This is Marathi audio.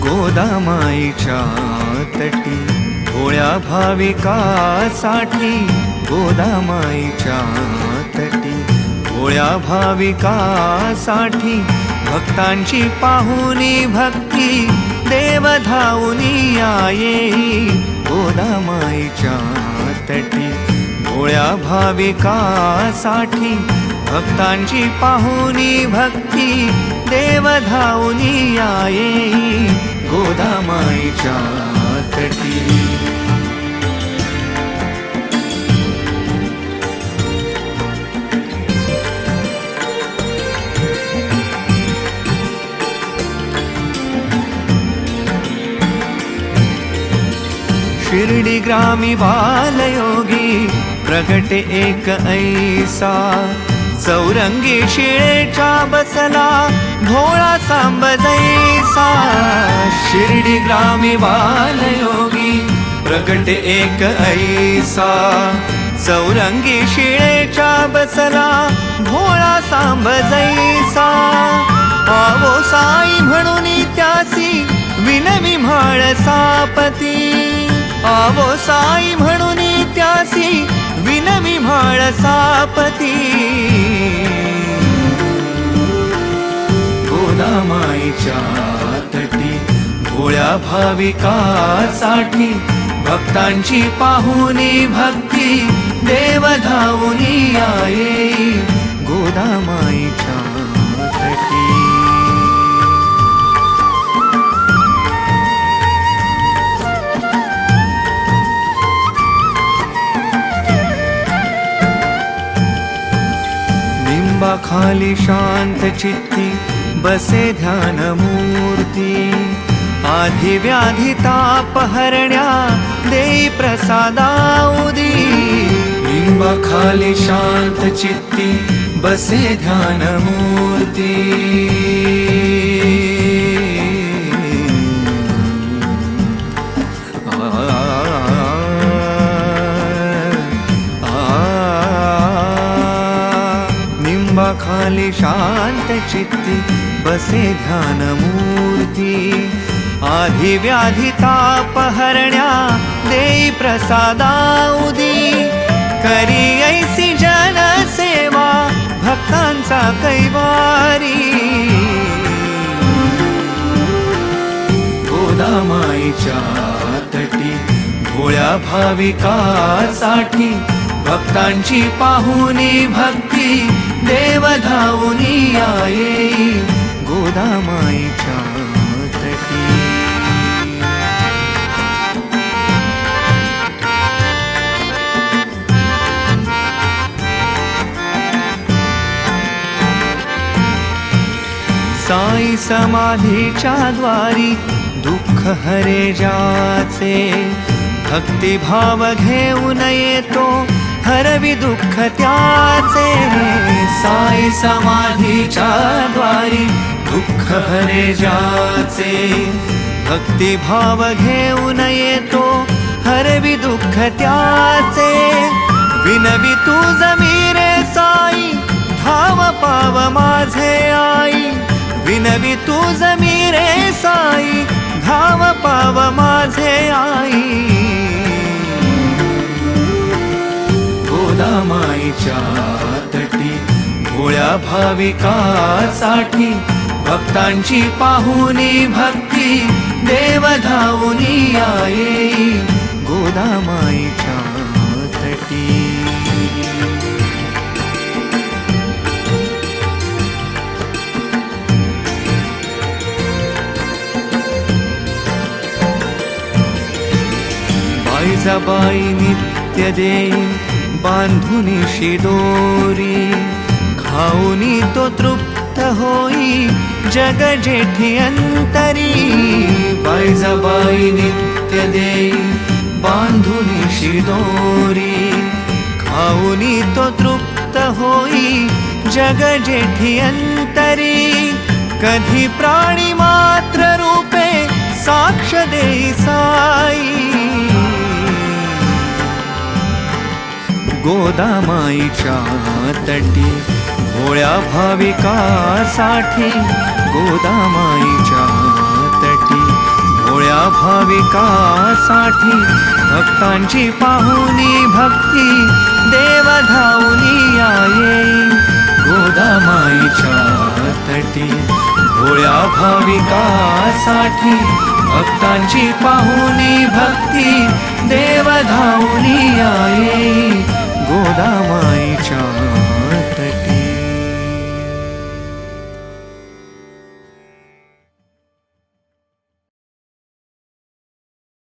गोदामाईच्या तटी भोळ्या भाविकासाठी, गोदामाईच्या तटी भोळ्या भाविकासाठी, भक्तांची पाहुणी भक्ती देव धावूनी येई। गोदामाईच्या तटी भोळ्या भाविकासाठी, भक्तांची पाहुणी भक्ती देव धावूनी येई। गोदामाईच्या तटी शिर्डी ग्रामी बालयोगी प्रगटे एक ऐसा, चौरंगी शिळेच्या बसला भोळा सांब जैसा। शिर्डी ग्रामी बालयोगी प्रगटे एक ऐसा, चौरंगी शिळेच्या बसला भोळा सांब जैसा। आवो साई म्हणून त्यासी विनवी म्हाळ सापती, आवो साई म्हणून त्यासी विनवी म्हाळ सापती। गोदामाईच्या तटी भोळ्या भाविकासाठी, भक्तांची पाहुणी भक्ती देव धावूनी येई। गोदामाईच्या तटी खाली शांत चित्ती बसे ध्यान मूर्ती, आधी व्याधी ताप हरण्या देई प्रसादाउदी। लिंबा खाली शांत चित्ती बसे ध्यान मूर्ती, खाली शांत चित्ती बसे ध्यान मूर्ती, आधी व्याधी ताप हरण्या देई प्रसादाउदी। करी ऐसी जन सेवा भक्तांचा कैवारी। गोदामाईच्या तटी भोळ्या भाविकासाठी, भक्तांची पाहुणी भक्ती देव धावूनी येई। गोदामाईच्या तटी साई समाधीच्या द्वारी दुःख हरे जाचे, भक्तिभाव घेऊन येतो हरवी दुःख त्याचे। साई समाधीच्या द्वारी दुःख हरे जाचे, भक्तिभाव घेऊन येतो हरवी दुःख त्याचे। विनवी तू जमीरे साई धाव पाव माझे आई, विनवी तू जमीरे साई धाव पाव माझे आई। गोदामाईच्या तटी भोळ्या भाविकासाठी, भक्तांची पाहुणी भक्ती देव धावूनी येई। गोदामाईच्या तटी बाईजाबाई नित्य देई बांधुनी शिदोरी, खाऊनी तो तृप्त होई जग जेठी अंतरी. बाईजाबाई नित्य देई बांधुनी शिदोरी, खाऊनी तो तृप्त होई जग जेठी अंतरी. कधी प्राणी मात्र रूपे साक्ष देई साई, गोदामाईच्या तटी भोळ्या भाविकासाठी. गोदामाईच्या तटी भोळ्या भाविकासाठी, भक्तांची पाहुनी भक्ती देव धावूनी आये. गोदामाईच्या तटी भोळ्या भाविकासाठी, भक्तांची पाहुनी भक्ती देव धावूनी आये. गोदामाईच्या